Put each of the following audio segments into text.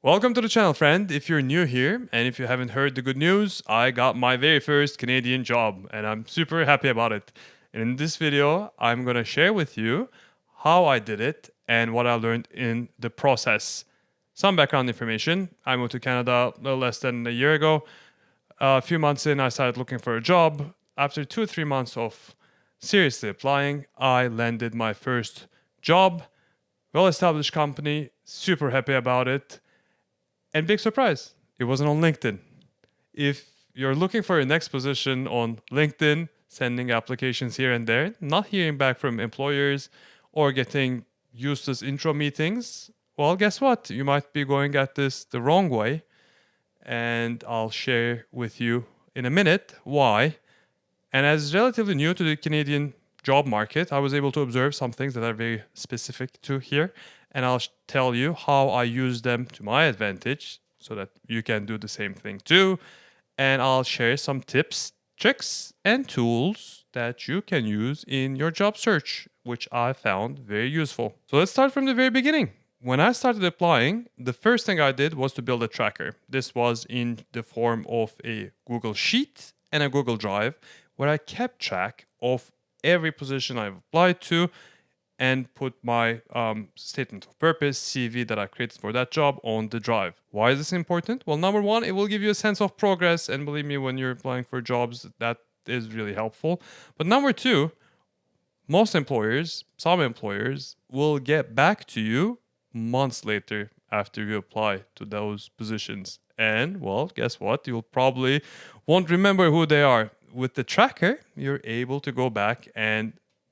Welcome to the channel, friend. If you're new here and if you haven't heard the good news, I got my very first Canadian job and I'm super happy about it. And in this video, I'm going to share with you how I did it and what I learned in the process. Some background information. I moved to Canada a little less than a year ago. A few months in, I started looking for a job. After 2 or 3 months of seriously applying, I landed my first job. Well-established company, super happy about it. And big surprise, it wasn't on LinkedIn. If you're looking for your next position on LinkedIn, sending applications here and there, not hearing back from employers or getting useless intro meetings, well, guess what? You might be going at this the wrong way. And I'll share with you in a minute why. And as relatively new to the Canadian job market, I was able to observe some things that are very specific to here. And I'll tell you how I use them to my advantage so that you can do the same thing too. And I'll share some tips, tricks, and tools that you can use in your job search, which I found very useful. So let's start from the very beginning. When I started applying, the first thing I did was to build a tracker. This was in the form of a Google Sheet and a Google Drive, where I kept track of every position I've applied to and put my statement of purpose, CV that I created for that job on the drive. Why is this important? Well, number one, it will give you a sense of progress. And believe me, when you're applying for jobs, that is really helpful. But number two, most employers, some employers, will get back to you months later after you apply to those positions. And, well, guess what? You'll probably won't remember who they are. With the tracker, you're able to go back and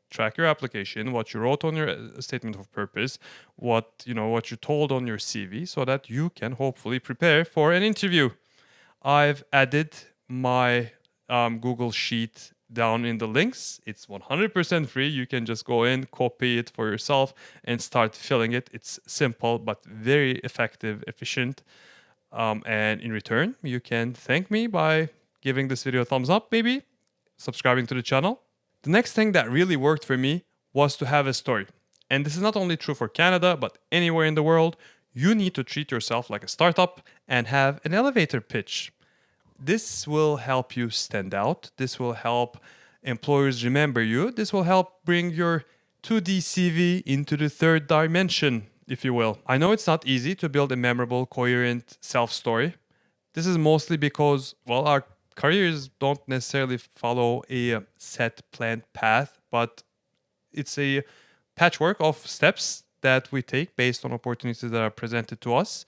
track your application, what you wrote on your statement of purpose, what you told on your CV, so that you can hopefully prepare for an interview. I've added my Google Sheet down in the links. It's 100% free. You can just go in, copy it for yourself, and start filling it. It's simple but very effective, efficient. And in return, you can thank me by giving this video a thumbs up, maybe subscribing to the channel. The next thing that really worked for me was to have a story. And this is not only true for Canada, but anywhere in the world. You need to treat yourself like a startup and have an elevator pitch. This will help you stand out. This will help employers remember you. This will help bring your 2D CV into the third dimension, if you will. I know it's not easy to build a memorable, coherent self-story. This is mostly because, well, our careers don't necessarily follow a set planned path, but it's a patchwork of steps that we take based on opportunities that are presented to us.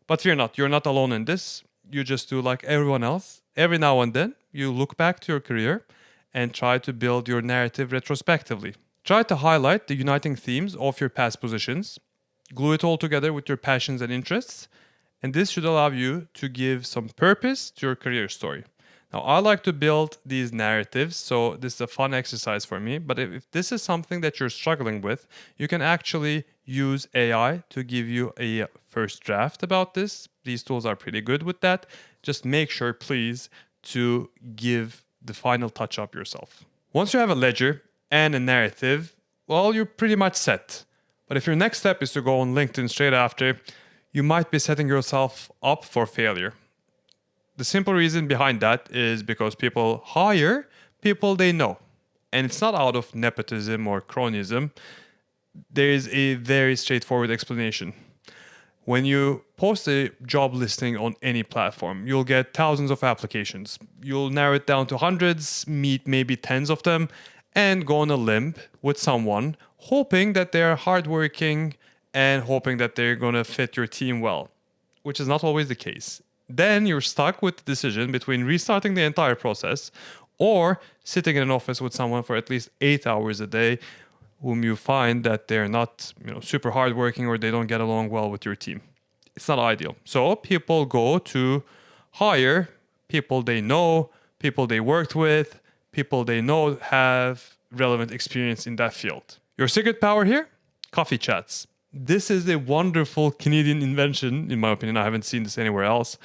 But fear not, you're not alone in this. You just do like everyone else. Every now and then, you look back to your career and try to build your narrative retrospectively. Try to highlight the uniting themes of your past positions, glue it all together with your passions and interests, and this should allow you to give some purpose to your career story. Now, I like to build these narratives, so this is a fun exercise for me. But if this is something that you're struggling with, you can actually use AI to give you a first draft about this. These tools are pretty good with that. Just make sure, please, to give the final touch up yourself. Once you have a ledger and a narrative, well, you're pretty much set. But if your next step is to go on LinkedIn straight after, you might be setting yourself up for failure. The simple reason behind that is because people hire people they know. And it's not out of nepotism or cronyism. There is a very straightforward explanation. When you post a job listing on any platform, you'll get thousands of applications. You'll narrow it down to hundreds, meet maybe tens of them, and go on a limb with someone, hoping that they're hardworking and hoping that they're going to fit your team well, which is not always the case. Then you're stuck with the decision between restarting the entire process or sitting in an office with someone for at least 8 hours a day whom you find that they're not, super hardworking or they don't get along well with your team. It's not ideal. So people go to hire people they know, people they worked with, people they know have relevant experience in that field. Your secret power here? Coffee chats. This is a wonderful Canadian invention, in my opinion. I haven't seen this anywhere else.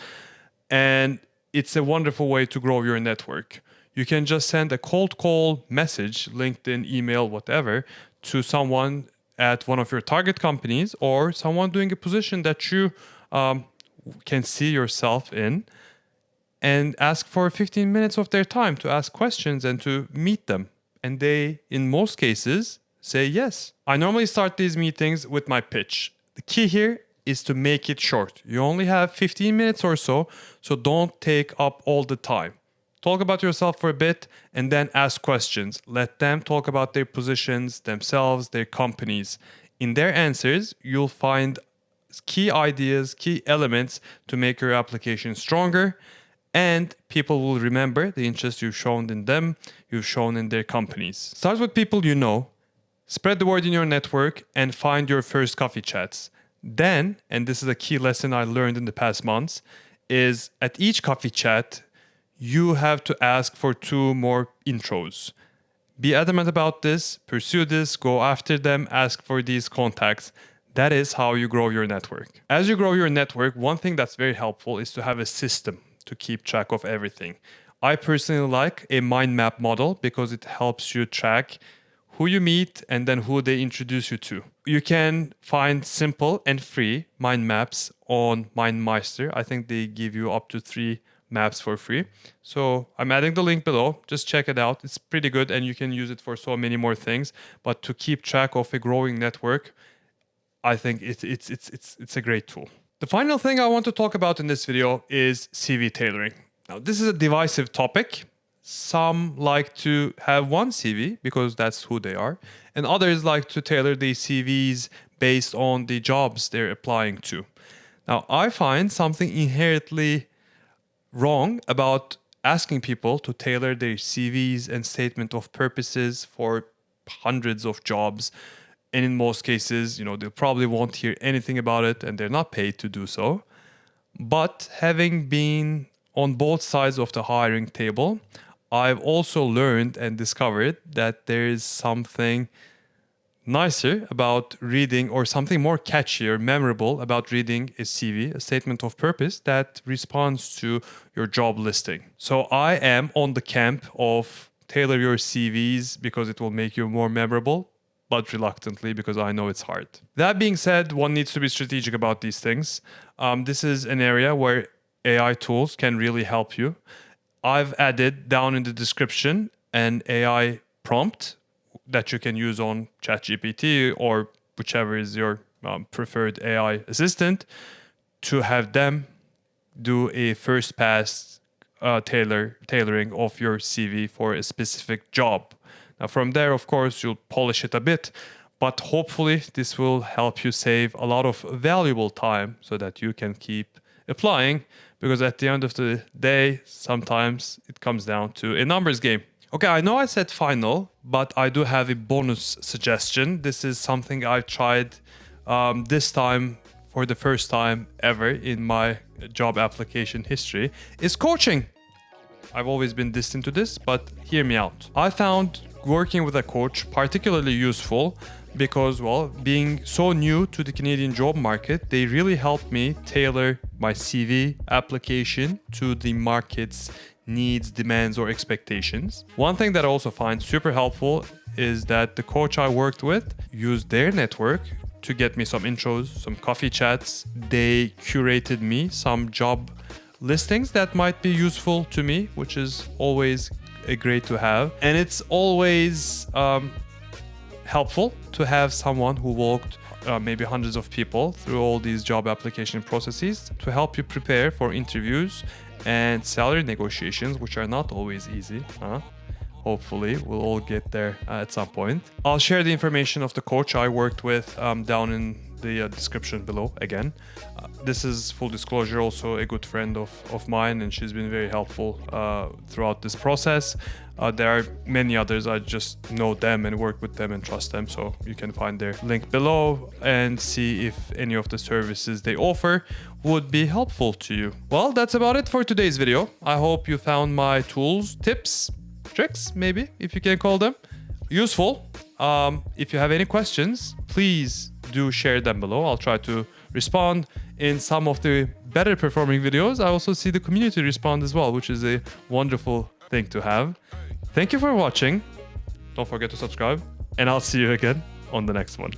And it's a wonderful way to grow your network. You can just send a cold call message, LinkedIn, email, whatever, to someone at one of your target companies or someone doing a position that you can see yourself in, and ask for 15 minutes of their time to ask questions and to meet them. And they, in most cases, say yes. I normally start these meetings with my pitch. The key here is to make it short. You only have 15 minutes or so don't take up all the time. Talk about yourself for a bit and then ask questions. Let them talk about their positions, themselves, their companies. In their answers, you'll find key ideas, key elements to make your application stronger, and people will remember the interest you've shown in them, you've shown in their companies. Start with people you know, spread the word in your network, and find your first coffee chats. Then, and this is a key lesson I learned in the past months, is at each coffee chat, you have to ask for 2 more intros. Be adamant about this, pursue this, go after them, ask for these contacts. That is how you grow your network. As you grow your network, one thing that's very helpful is to have a system to keep track of everything. I personally like a mind map model because it helps you track who you meet and then who they introduce you to. You can find simple and free mind maps on Mindmeister. I think they give you up to 3 maps for free. So I'm adding the link below. Just check it out. It's pretty good and you can use it for so many more things. But to keep track of a growing network, I think it's a great tool. The final thing I want to talk about in this video is CV tailoring. Now, this is a divisive topic. Some like to have one CV because that's who they are, and others like to tailor their CVs based on the jobs they're applying to. Now, I find something inherently wrong about asking people to tailor their CVs and statement of purposes for hundreds of jobs. And in most cases, they probably won't hear anything about it and they're not paid to do so. But having been on both sides of the hiring table, I've also learned and discovered that there is something nicer about reading, or something more catchy or memorable about reading a CV, a statement of purpose that responds to your job listing. So I am on the camp of tailor your CVs because it will make you more memorable, but reluctantly because I know it's hard. That being said, one needs to be strategic about these things. This is an area where AI tools can really help you. I've added down in the description an AI prompt that you can use on ChatGPT or whichever is your preferred AI assistant to have them do a first pass tailoring of your CV for a specific job. Now from there, of course, you'll polish it a bit, but hopefully this will help you save a lot of valuable time so that you can keep applying, because at the end of the day, sometimes it comes down to a numbers game. Okay, I know I said final, but I do have a bonus suggestion. This is something I've tried this time for the first time ever in my job application history, is coaching. I've always been distant to this, but hear me out. I found working with a coach particularly useful because, well, being so new to the Canadian job market, they really helped me tailor my CV application to the market's needs, demands, or expectations. One thing that I also find super helpful is that the coach I worked with used their network to get me some intros, some coffee chats. They curated me some job listings that might be useful to me, which is always great to have. And it's always helpful to have someone who walked maybe hundreds of people through all these job application processes to help you prepare for interviews and salary negotiations, which are not always easy. Hopefully, we'll all get there at some point. I'll share the information of the coach I worked with down in the description below again. This is, full disclosure, also a good friend of mine, and she's been very helpful throughout this process. There are many others. I just know them and work with them and trust them, so you can find their link below and see if any of the services they offer would be helpful to you. Well, that's about it for today's video. I hope you found my tools, tips, tricks, maybe, if you can call them, useful. If you have any questions, please do share them below. I'll try to respond in some of the better performing videos. I also see the community respond as well, which is a wonderful thing to have. Thank you for watching. Don't forget to subscribe, and I'll see you again on the next one.